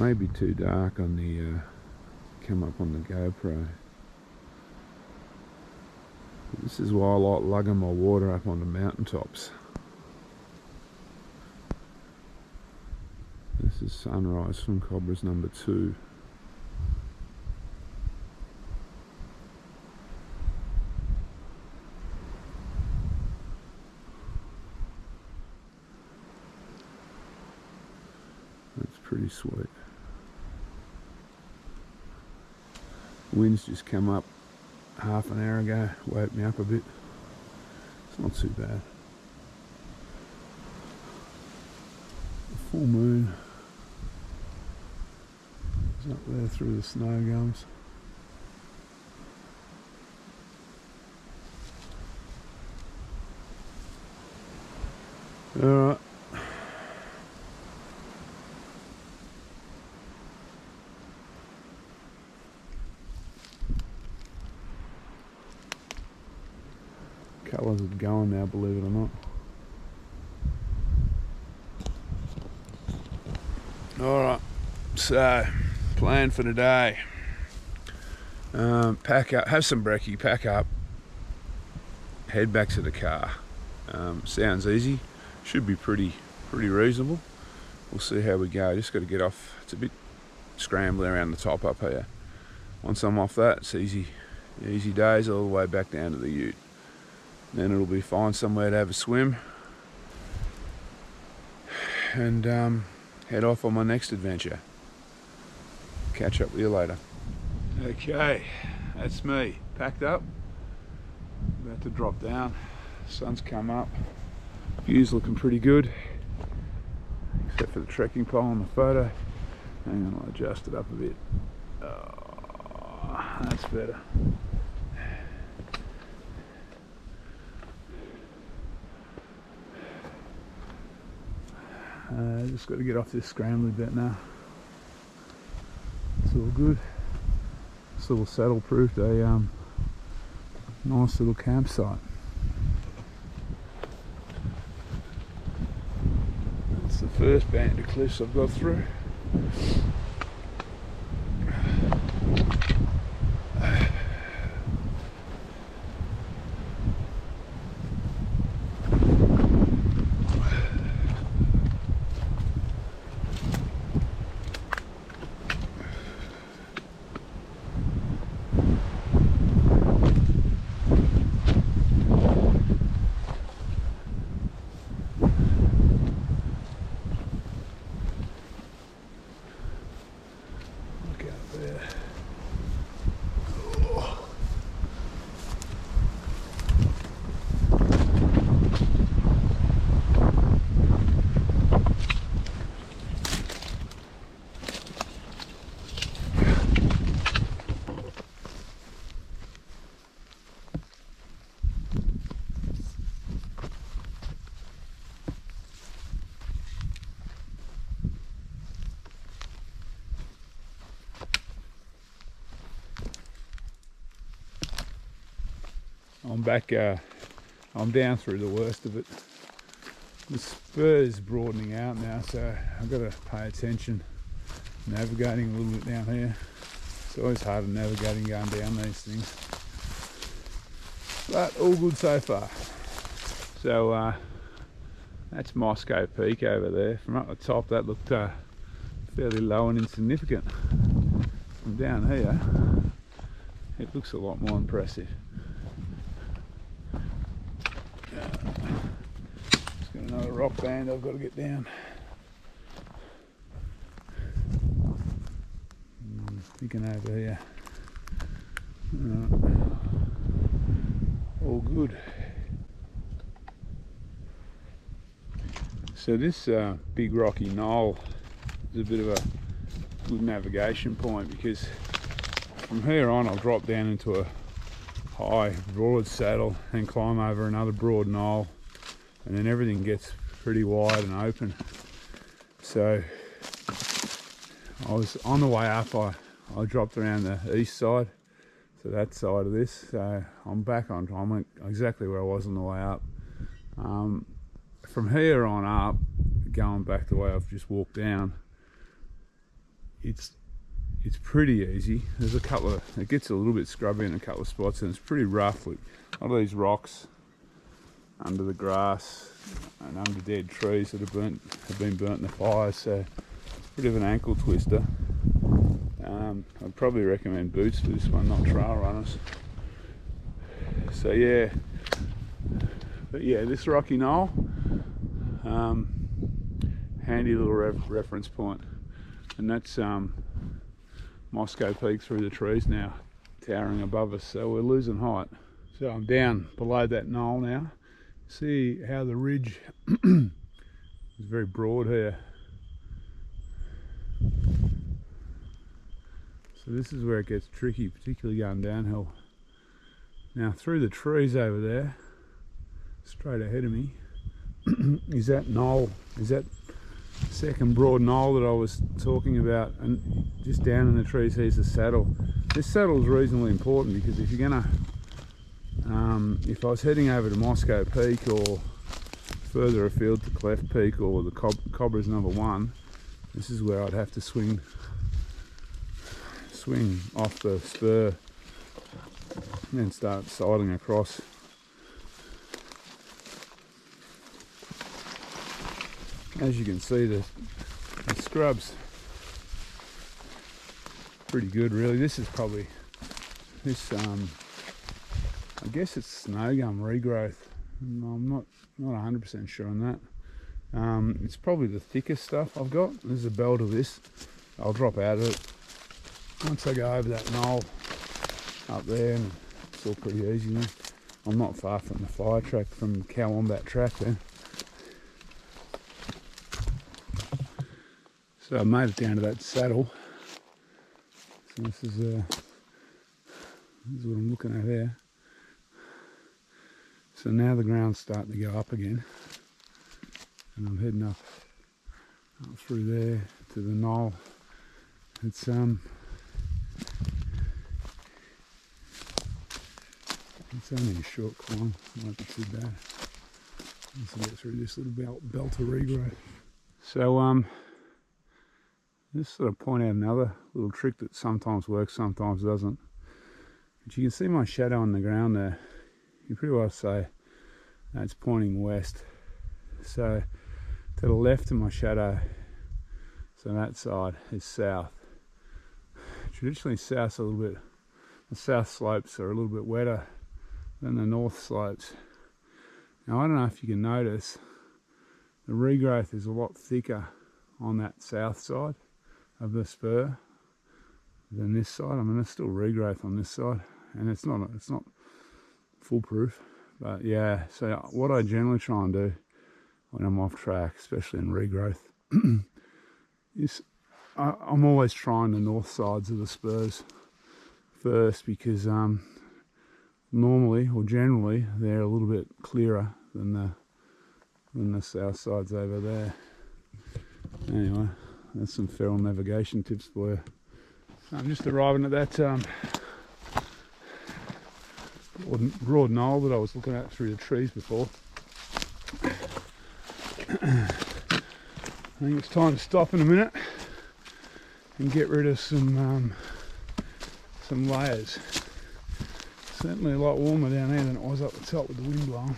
may be too dark on the come up on the GoPro. This is why I like lugging my water up on the mountaintops. This is sunrise from Cobberas number 2. That's pretty sweet. Wind's just come up half an hour ago, woke me up a bit. It's not too bad. The full moon is up there through the snow gums. Alright. Colours are going now, believe it or not. Alright, so plan for today. Pack up, have some brekkie, pack up, head back to the car. Sounds easy, should be pretty reasonable. We'll see how we go. Just got to get off. It's a bit scrambling around the top up here. Once I'm off that, it's easy days all the way back down to the ute. Then it'll be find somewhere to have a swim and head off on my next adventure. Catch up with you later. Okay, that's me, packed up, about to drop down. Sun's come up, view's looking pretty good, except for the trekking pole on the photo. Hang on, I'll adjust it up a bit. Oh, that's better. Just got to get off this scrambly bit now. It's all good. This little saddle proved a nice little campsite. That's the first band of cliffs I've got through. I'm back, I'm down through the worst of it. The spur is broadening out now, so I've got to pay attention navigating a little bit down here. It's always harder navigating going down these things. But all good so far. So that's Moscow Peak over there. From up the top that looked fairly low and insignificant. From down here it looks a lot more impressive. Just got another rock band I've got to get down. Thinking over here. All good. So this big rocky knoll is a bit of a good navigation point, because from here on I'll drop down into a high broad saddle and climb over another broad knoll, and then everything gets pretty wide and open. So I was on the way up, I dropped around the east side, so that side of this, so I'm back on, I went exactly where I was on the way up. From here on up, going back the way I've just walked down, it's pretty easy. There's a couple of, it gets a little bit scrubby in a couple of spots, and it's pretty rough with a lot of these rocks under the grass and under dead trees that have been burnt in the fire. So it's a bit of an ankle twister. I'd probably recommend boots for this one, not trail runners. So yeah, but yeah, this rocky knoll, handy little reference point, and that's Moscow Peak through the trees now, towering above us. So we're losing height. So I'm down below that knoll now. See how the ridge is very broad here. So this is where it gets tricky, particularly going downhill. Now through the trees over there, straight ahead of me, is that knoll, is that second broad knoll that I was talking about, and just down in the trees here's the saddle. This saddle is reasonably important because if you're gonna, if I was heading over to Moscow Peak or further afield to Cleft Peak or the Cobberas #1, this is where I'd have to swing off the spur and then start sidling across. As you can see, the scrub's pretty good really. This is probably, I guess it's snow gum regrowth. I'm not 100% sure on that. It's probably the thickest stuff I've got. There's a belt of this. I'll drop out of it once I go over that knoll up there, and it's all pretty easy now. I'm not far from the fire track, from Cowombat track then. So I made it down to that saddle. So this is what I'm looking at here. So now the ground's starting to go up again, and I'm heading up through there to the knoll. It's only a short climb, won't be too bad. Once I get through this little belt of regrowth. So just sort of point out another little trick that sometimes works, sometimes doesn't. But you can see my shadow on the ground there. You pretty well say it's pointing west. So to the left of my shadow, so that side is south. Traditionally south's a little bit, the south slopes are a little bit wetter than the north slopes. Now I don't know if you can notice, the regrowth is a lot thicker on that south side of the spur than this side. I mean, there's still regrowth on this side, and it's not foolproof, but yeah. So what I generally try and do when I'm off track, especially in regrowth, is I'm always trying the north sides of the spurs first, because normally or generally they're a little bit clearer than the south sides over there. Anyway, that's some feral navigation tips for you. So I'm just arriving at that broad knoll that I was looking at through the trees before. I think it's time to stop in a minute and get rid of some layers. Certainly a lot warmer down there than it was up the top with the wind blowing.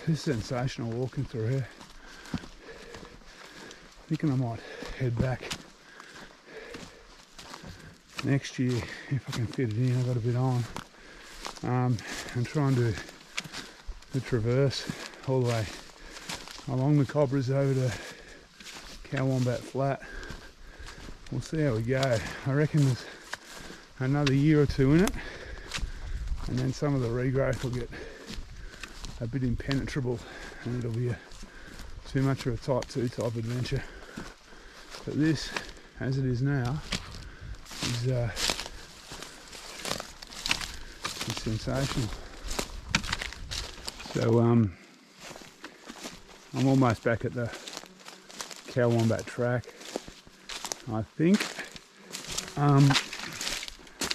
It's sensational walking through here. Thinking I might head back next year if I can fit it in. I've got a bit on, and try and do the traverse all the way along the Cobberas over to Cowombat Flat. We'll see how we go. I reckon there's another year or two in it, and then some of the regrowth will get a bit impenetrable, and it'll be too much of a type 2 type adventure. But this, as it is now, is sensational. So I'm almost back at the Cowombat track, I think.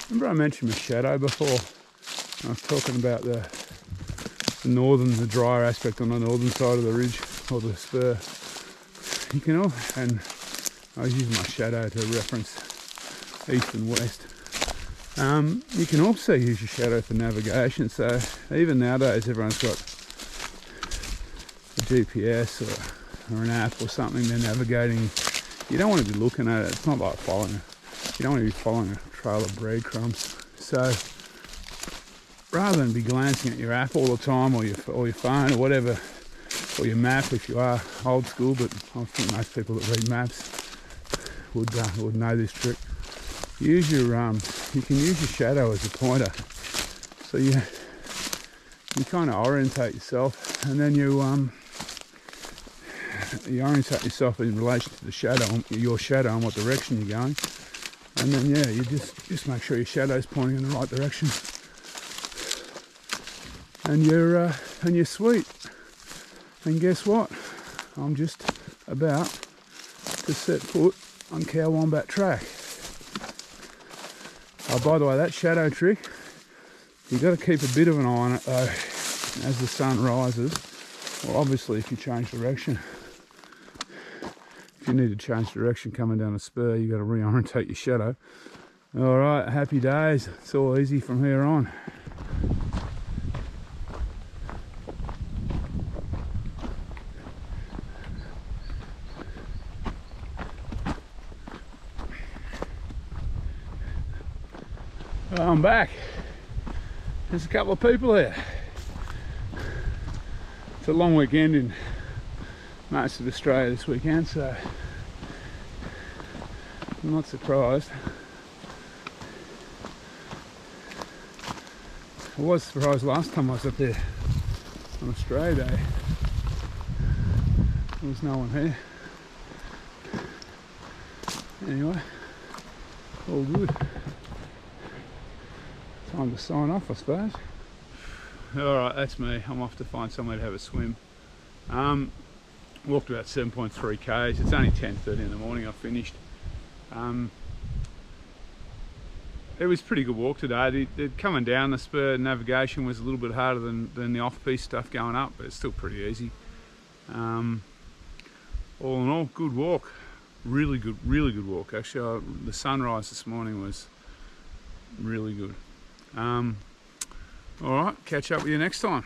Remember I mentioned my shadow before? I was talking about the drier aspect on the northern side of the ridge or the spur. You can all, and I was using my shadow to reference east and west. You can also use your shadow for navigation. So even nowadays, everyone's got a GPS or an app or something they're navigating. You don't want to be looking at it. It's not like following. You don't want to be following a trail of breadcrumbs. So rather than be glancing at your app all the time, or your phone or whatever, or your map if you are old school, but I think most people that read maps would know this trick. Use your you can use your shadow as a pointer, so you kind of orientate yourself, and then you orientate yourself in relation to the shadow, your shadow, and what direction you're going, and then yeah, you just make sure your shadow's pointing in the right direction, and you're sweet. And guess what? I'm just about to set foot on Cowombat track. Oh, by the way, that shadow trick, you've got to keep a bit of an eye on it though as the sun rises. Well, obviously if you change direction, if you need to change direction coming down a spur, you've got to reorientate your shadow. All right, happy days. It's all easy from here on. Well, I'm back. There's a couple of people here. It's a long weekend in most of Australia this weekend, so I'm not surprised. I was surprised last time I was up there on Australia Day. There was no one here. Anyway, all good. Time to sign off, I suppose. Alright, that's me. I'm off to find somewhere to have a swim. Walked about 7.3 k's. It's only 10:30 in the morning. I finished. It was a pretty good walk today. Coming down the spur, navigation was a little bit harder than the off-piste stuff going up, but it's still pretty easy. All in all, good walk. Really good walk. Actually, the sunrise this morning was really good. All right, catch up with you next time.